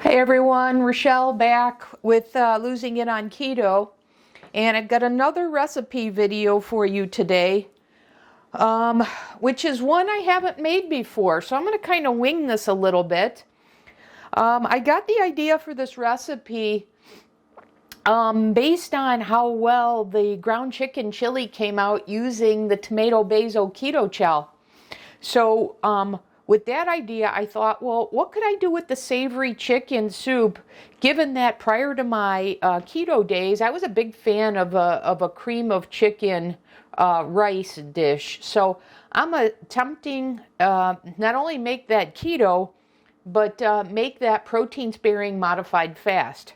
Hey everyone, Rochelle back with Losing It on Keto, and I've got another recipe video for you today, which is one I haven't made before, so I'm going to kind of wing this a little bit. I got the idea for this recipe based on how well the ground chicken chili came out using the tomato basil keto chow. So with that idea, I thought, well, what could I do with the savory chicken soup, given that prior to my keto days, I was a big fan of a cream of chicken rice dish. So I'm attempting not only make that keto, but make that protein-sparing modified fast.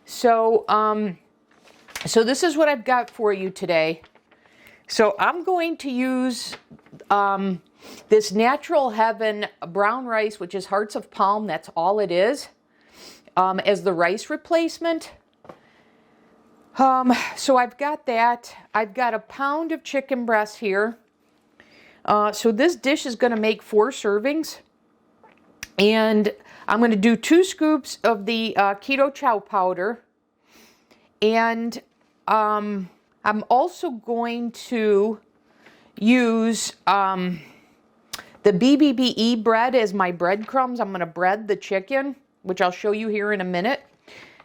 So, so this is what I've got for you today. So I'm going to use this Natural Heaven brown rice, which is hearts of palm, that's all it is, as the rice replacement. So I've got that. I've got a pound of chicken breast here. So this dish is going to make 4 servings. And I'm going to do 2 scoops of the keto chow powder. And I'm also going to use the BBBE bread as my breadcrumbs. I'm going to bread the chicken, which I'll show you here in a minute.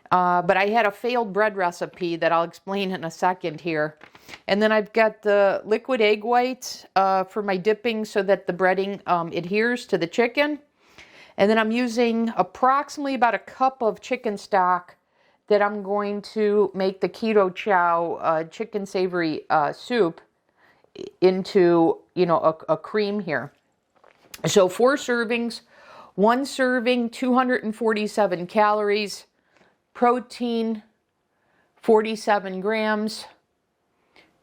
But I had a failed bread recipe that I'll explain in a second here. And then I've got the liquid egg whites for my dipping so that the breading adheres to the chicken. And then I'm using approximately about a cup of chicken stock that I'm going to make the keto chow chicken savory soup into, you know, a cream here. So 4 servings, 1 serving, 247 calories, protein, 47 grams,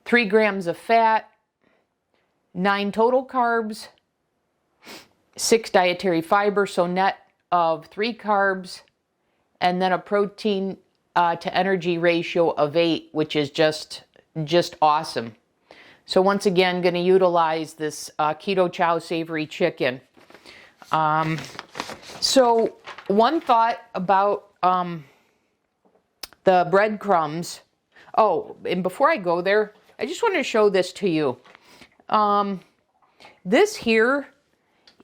3 grams of fat, 9 total carbs, 6 dietary fiber, so net of 3 carbs, and then a protein to energy ratio of 8, which is just awesome. So once again, going to utilize this keto chow savory chicken. So one thought about the breadcrumbs. Oh, and before I go there, I just want to show this to you. This here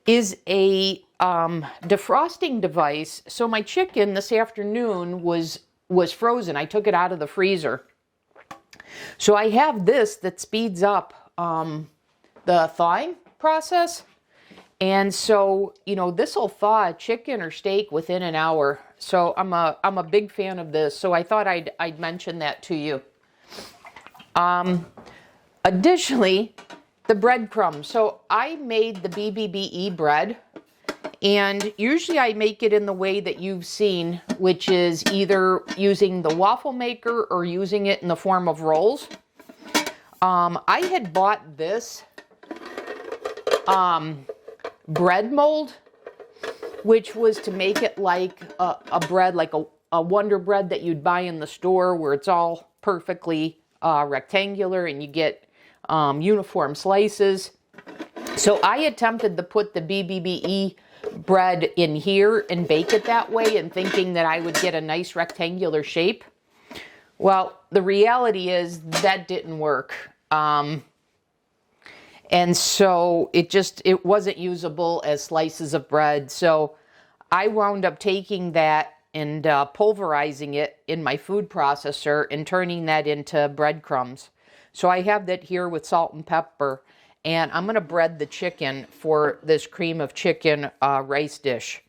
is a defrosting device. So my chicken this afternoon was frozen. I took it out of the freezer. So I have this that speeds up the thawing process. And so, you know, this will thaw a chicken or steak within an hour. So I'm a big fan of this. So I thought I'd mention that to you. Additionally, the breadcrumbs. So I made the BBBE bread. And usually I make it in the way that you've seen, which is either using the waffle maker or using it in the form of rolls. I had bought this bread mold, which was to make it like a bread, like a Wonder Bread that you'd buy in the store, where it's all perfectly rectangular and you get uniform slices. So I attempted to put the BBBE bread in here and bake it that way, and thinking that I would get a nice rectangular shape. Well, the reality is that didn't work. And so it wasn't usable as slices of bread. So I wound up taking that and pulverizing it in my food processor and turning that into breadcrumbs. So I have that here with salt and pepper. And I'm going to bread the chicken for this cream of chicken rice dish.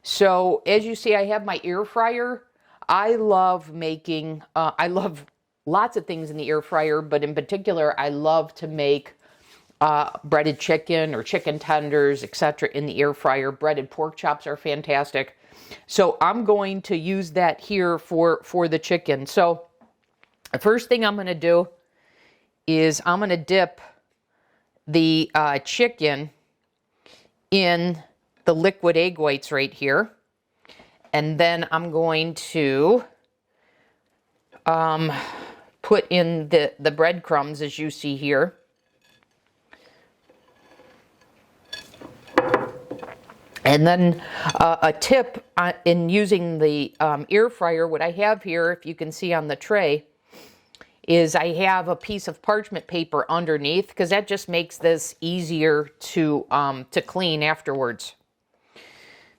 So as you see, I have my air fryer. I love making, I love lots of things in the air fryer, but in particular, I love to make breaded chicken or chicken tenders, etc. in the air fryer. Breaded pork chops are fantastic. So I'm going to use that here for the chicken. So the first thing I'm going to do is I'm going to dip the chicken in the liquid egg whites right here. And then I'm going to put in the breadcrumbs, as you see here. And then a tip in using the air fryer, what I have here, if you can see on the tray, is I have a piece of parchment paper underneath, because that just makes this easier to clean afterwards.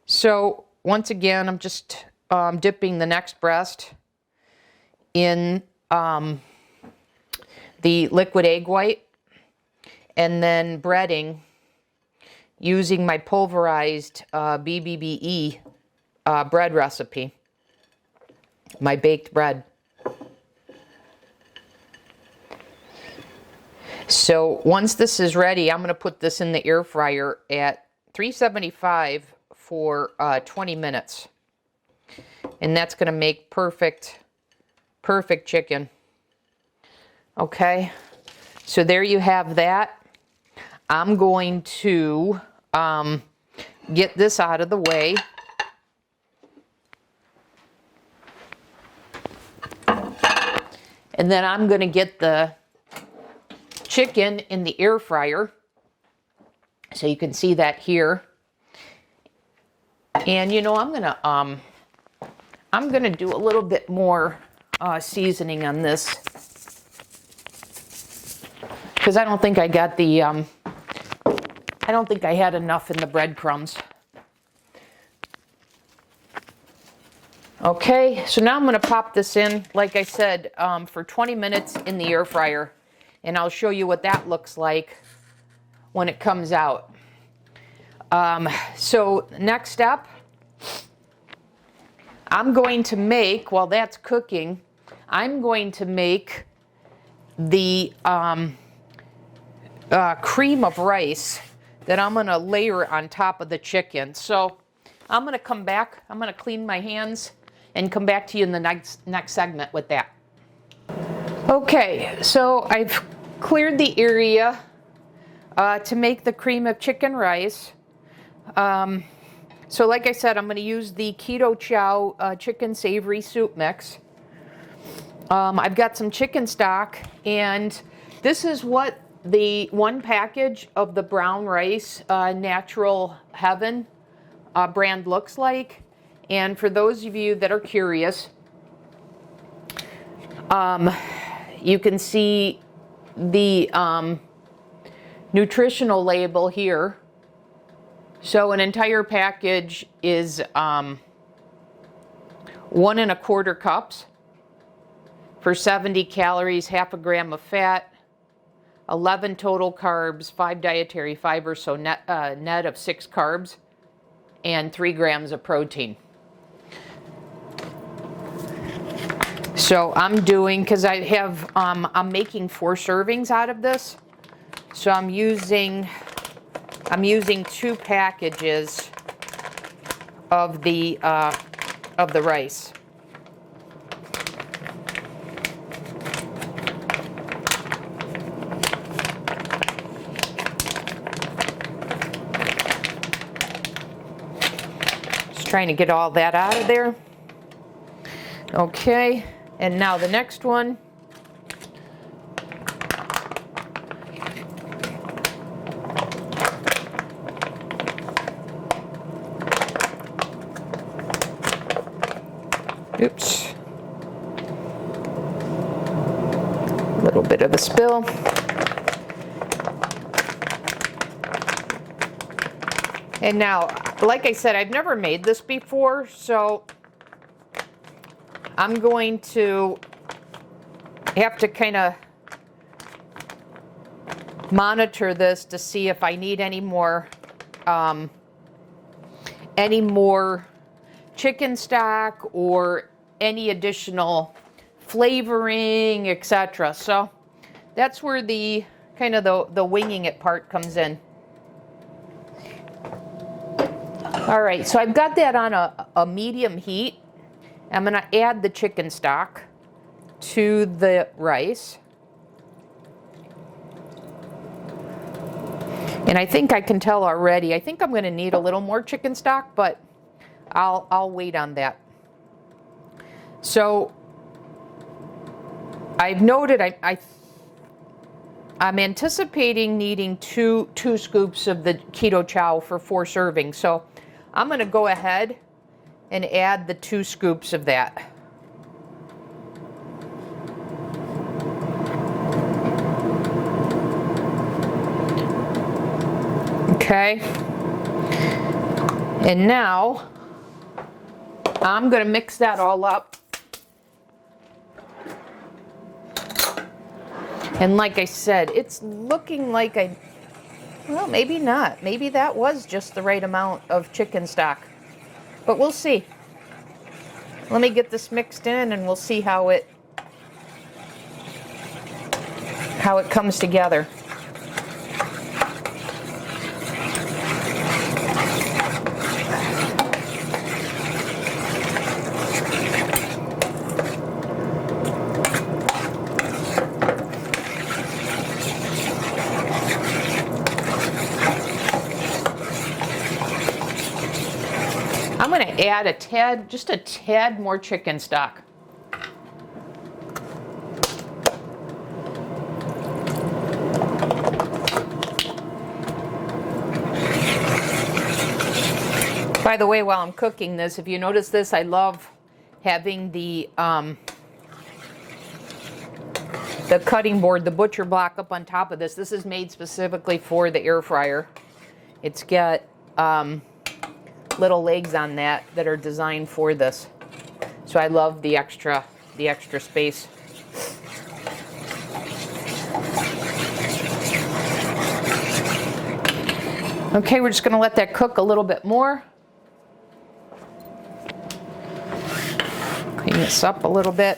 So once again, I'm just dipping the next breast in the liquid egg white, and then breading using my pulverized BBBE bread recipe, my baked bread. So once this is ready, I'm going to put this in the air fryer at 375 for 20 minutes. And that's going to make perfect chicken. Okay, so there you have that. I'm going to get this out of the way. And then I'm going to get the chicken in the air fryer. So you can see that here. And you know, I'm going to do a little bit more seasoning on this, because I don't think I got the I don't think I had enough in the breadcrumbs. Okay, so now I'm going to pop this in, like I said, for 20 minutes in the air fryer, and I'll show you what that looks like when it comes out. So next step, I'm going to make, while that's cooking, I'm going to make the cream of rice that I'm going to layer on top of the chicken. So I'm going to come back, I'm going to clean my hands and come back to you in the next segment with that. Okay, so I've cleared the area to make the cream of chicken rice. So like I said, I'm going to use the Keto Chow chicken savory soup mix. I've got some chicken stock, and this is what the one package of the brown rice Natural Heaven brand looks like. And for those of you that are curious, you can see the nutritional label here. So an entire package is 1 1/4 cups for 70 calories, half a gram of fat, 11 total carbs, 5 dietary fibers, so net of 6 carbs, and 3 grams of protein. So I'm doing, because I have, I'm making 4 servings out of this. So I'm using 2 packages of the rice. Just trying to get all that out of there. Okay, and now the next one. Oops. A little bit of a spill. And now, like I said, I've never made this before, so I'm going to have to kind of monitor this to see if I need any more chicken stock or any additional flavoring, etc. So that's where the kind of the winging it part comes in. All right, so I've got that on a medium heat. I'm going to add the chicken stock to the rice. And I think I can tell already, I think I'm going to need a little more chicken stock, but I'll wait on that. So I've noted I'm anticipating needing two scoops of the Keto Chow for 4 servings. So I'm going to go ahead and add the 2 scoops of that. Okay. And now I'm going to mix that all up. And like I said, it's looking like well, maybe not. Maybe that was just the right amount of chicken stock. But we'll see. Let me get this mixed in and we'll see how it comes together. I'm going to add just a tad more chicken stock. By the way, while I'm cooking this, if you notice this, I love having the cutting board, the butcher block up on top of this. This is made specifically for the air fryer. It's got little legs on that are designed for this. So I love the extra space. Okay, we're just going to let that cook a little bit more. Clean this up a little bit.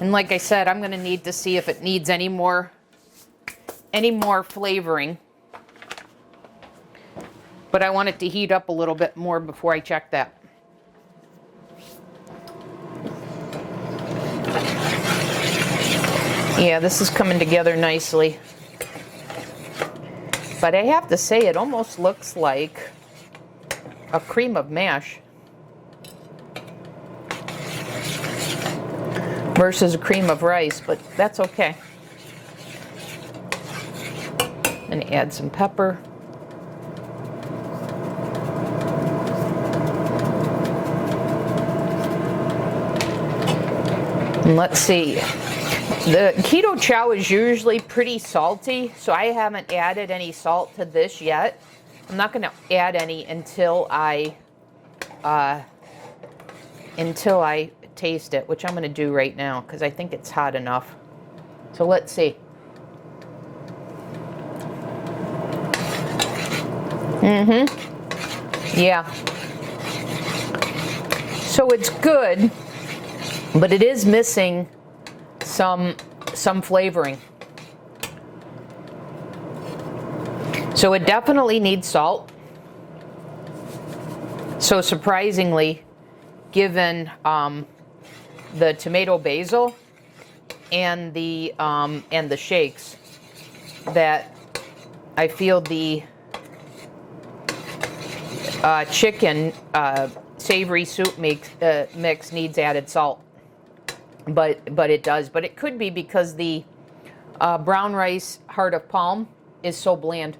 And like I said, I'm going to need to see if it needs any more flavoring. But I want it to heat up a little bit more before I check that. Yeah, this is coming together nicely. But I have to say, it almost looks like a cream of mash versus a cream of rice, but that's okay. And add some pepper. And let's see. The keto chow is usually pretty salty, so I haven't added any salt to this yet. I'm not going to add any until I taste it, which I'm going to do right now because I think it's hot enough. So let's see. Yeah. So it's good, but it is missing some flavoring. So it definitely needs salt. So surprisingly, given the tomato basil and the shakes, that I feel the chicken savory soup mix needs added salt. But it does. But it could be because the brown rice heart of palm is so bland.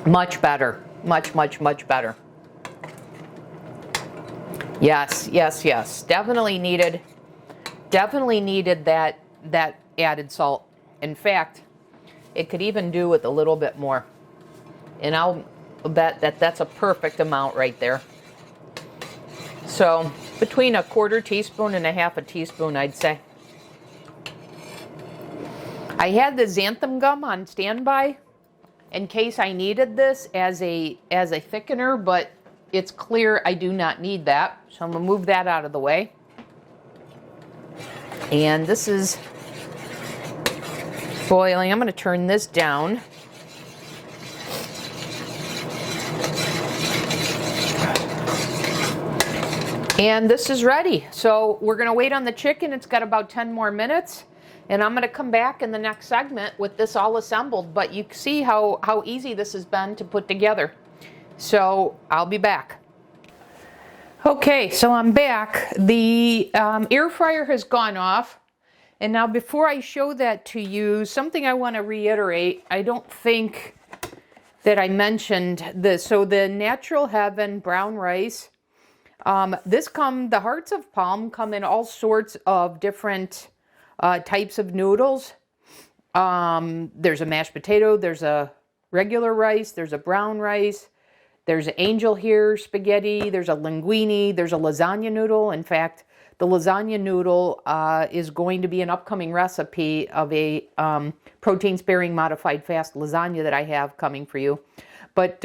Much better. Much, much, much better. Yes, yes, yes. Definitely needed that added salt. In fact, it could even do with a little bit more. And I'll bet that that's a perfect amount right there. So between a 1/4 teaspoon and a 1/2 teaspoon, I'd say. I had the xanthan gum on standby in case I needed this as a thickener, but it's clear I do not need that. So I'm going to move that out of the way. And this is boiling. I'm going to turn this down. And this is ready. So we're going to wait on the chicken. It's got about 10 more minutes. And I'm going to come back in the next segment with this all assembled. But you see how easy this has been to put together. So I'll be back. Okay, so I'm back. The air fryer has gone off. And now before I show that to you, something I want to reiterate. I don't think that I mentioned this. So the Natural Heaven brown rice, the hearts of palm come in all sorts of different types of noodles. There's a mashed potato, there's a regular rice, there's a brown rice, there's angel hair spaghetti, there's a linguine, there's a lasagna noodle. In fact, the lasagna noodle is going to be an upcoming recipe of a protein-sparing modified fast lasagna that I have coming for you. But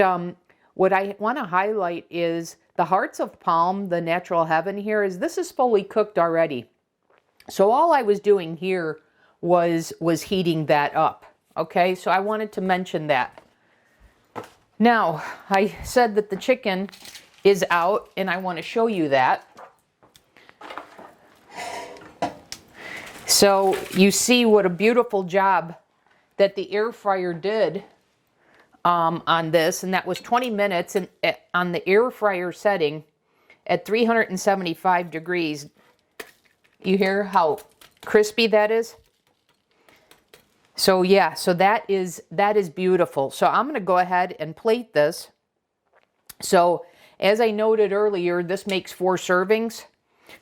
what I want to highlight is the hearts of palm, the Natural Heaven here, this is fully cooked already. So all I was doing here was heating that up. Okay, so I wanted to mention that. Now, I said that the chicken is out, and I want to show you that. So you see what a beautiful job that the air fryer did on this, and that was 20 minutes on the air fryer setting at 375 degrees. You hear how crispy that is? So yeah, so that is beautiful. So I'm going to go ahead and plate this. So as I noted earlier, this makes 4 servings.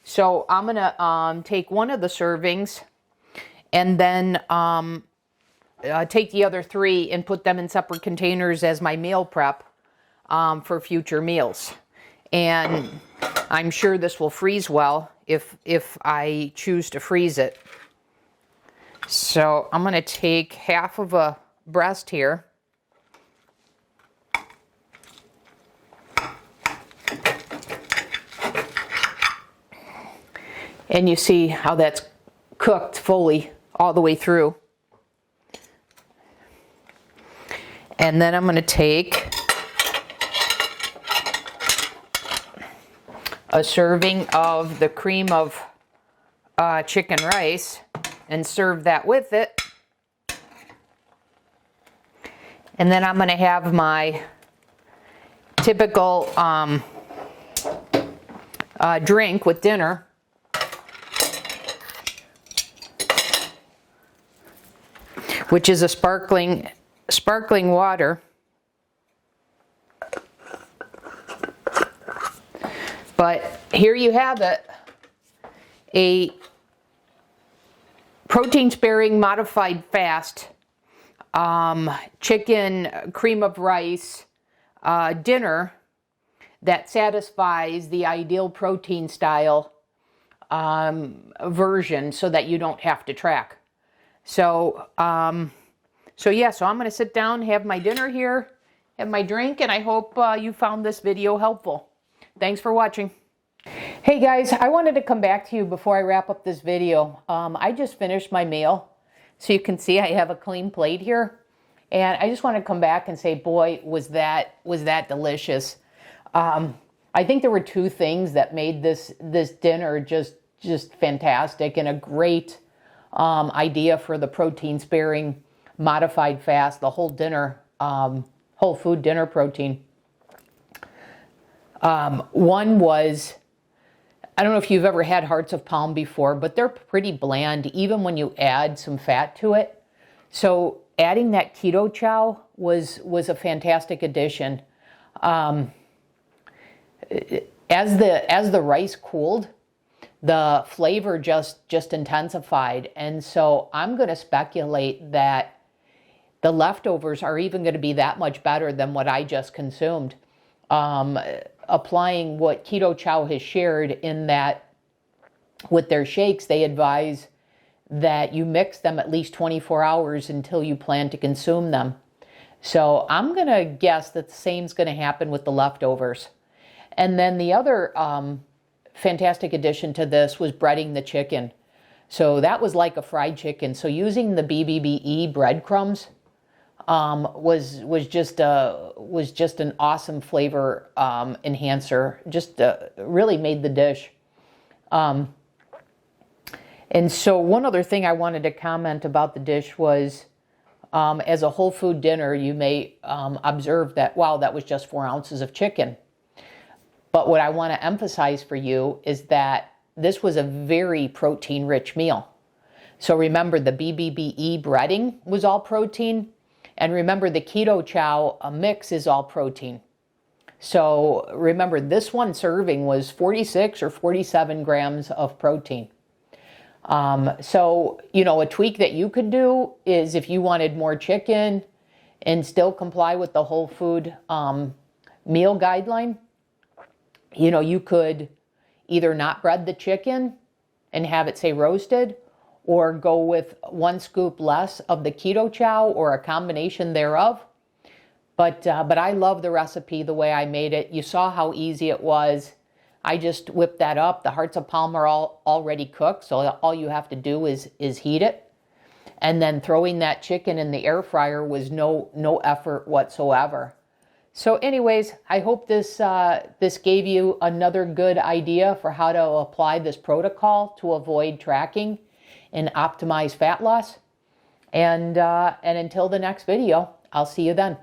So I'm going to take one of the servings and then take the other 3 and put them in separate containers as my meal prep for future meals. And I'm sure this will freeze well if I choose to freeze it. So I'm going to take half of a breast here. And you see how that's cooked fully all the way through. And then I'm going to take a serving of the cream of chicken rice and serve that with it. And then I'm going to have my typical drink with dinner. Which is a sparkling water. But here you have it, a protein-sparing modified fast chicken cream of rice dinner that satisfies the ideal protein style version so that you don't have to track. So yeah, so I'm going to sit down, have my dinner here, have my drink, and I hope you found this video helpful. Thanks for watching. Hey guys, I wanted to come back to you before I wrap up this video. I just finished my meal, so you can see I have a clean plate here, and I just want to come back and say, boy, was that delicious. I think there were 2 things that made this dinner just fantastic and a great idea for the protein-sparing modified fast, the whole dinner, whole food dinner protein. One was, I don't know if you've ever had hearts of palm before, but they're pretty bland even when you add some fat to it. So adding that keto chow was a fantastic addition. As the rice cooled, the flavor just intensified. And so I'm going to speculate that the leftovers are even going to be that much better than what I just consumed. Applying what Keto Chow has shared in that with their shakes, they advise that you mix them at least 24 hours until you plan to consume them. So I'm going to guess that the same's going to happen with the leftovers. And then the other fantastic addition to this was breading the chicken. So that was like a fried chicken. So using the BBBE breadcrumbs was just an awesome flavor enhancer. Just really made the dish. And so one other thing I wanted to comment about the dish was, as a whole food dinner, you may observe that, wow, that was just 4 ounces of chicken. But what I want to emphasize for you is that this was a very protein-rich meal. So remember, the BBBE breading was all protein, And remember, the Keto Chow mix is all protein. So remember, this one serving was 46 or 47 grams of protein. So, you know, a tweak that you could do is if you wanted more chicken and still comply with the whole food meal guideline, you know, you could either not bread the chicken and have it say roasted, or go with 1 scoop less of the Keto Chow or a combination thereof. But I love the recipe the way I made it. You saw how easy it was. I just whipped that up. The hearts of palm are all already cooked, so all you have to do is heat it. And then throwing that chicken in the air fryer was no effort whatsoever. So anyways, I hope this gave you another good idea for how to apply this protocol to avoid tracking and optimize fat loss. And until the next video, I'll see you then.